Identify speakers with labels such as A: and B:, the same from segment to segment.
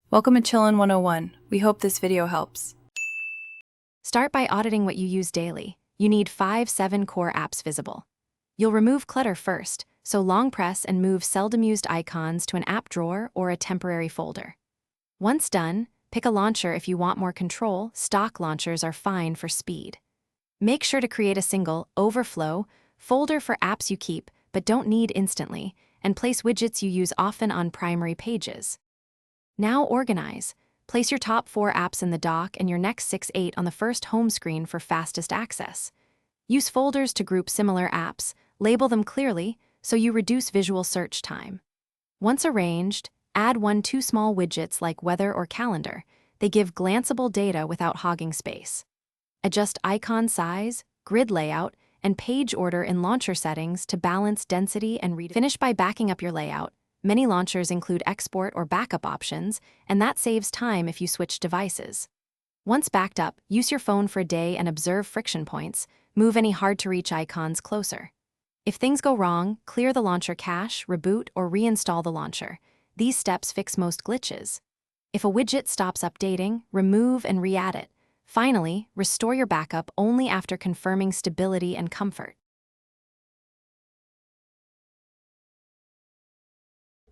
A: Welcome to Chillin' 101. We hope this video helps.
B: Start by auditing what you use daily. You need 7 core apps visible. You'll remove clutter first, so long press and move seldom used icons to an app drawer or a temporary folder. Once done, pick a launcher if you want more control. Stock launchers are fine for speed. Make sure to create a single overflow folder for apps you keep but don't need instantly, and place widgets you use often on primary pages. Now organize. Place your top 4 apps in the dock and your next 6-8 on the first home screen for fastest access. Use folders to group similar apps, label them clearly so you reduce visual search time. Once arranged, add 1-2 small widgets like weather or calendar. They give glanceable data without hogging space. Adjust icon size, grid layout, and page order in launcher settings to balance density and read. Finish by backing up your layout. Many launchers include export or backup options, and that saves time if you switch devices. Once backed up, use your phone for a day and observe friction points. Move any hard-to-reach icons closer. If things go wrong, clear the launcher cache, reboot, or reinstall the launcher. These steps fix most glitches. If a widget stops updating, remove and re-add it. Finally, restore your backup only after confirming stability and comfort.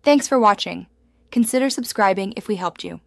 C: Thanks for watching. Consider subscribing if we helped you.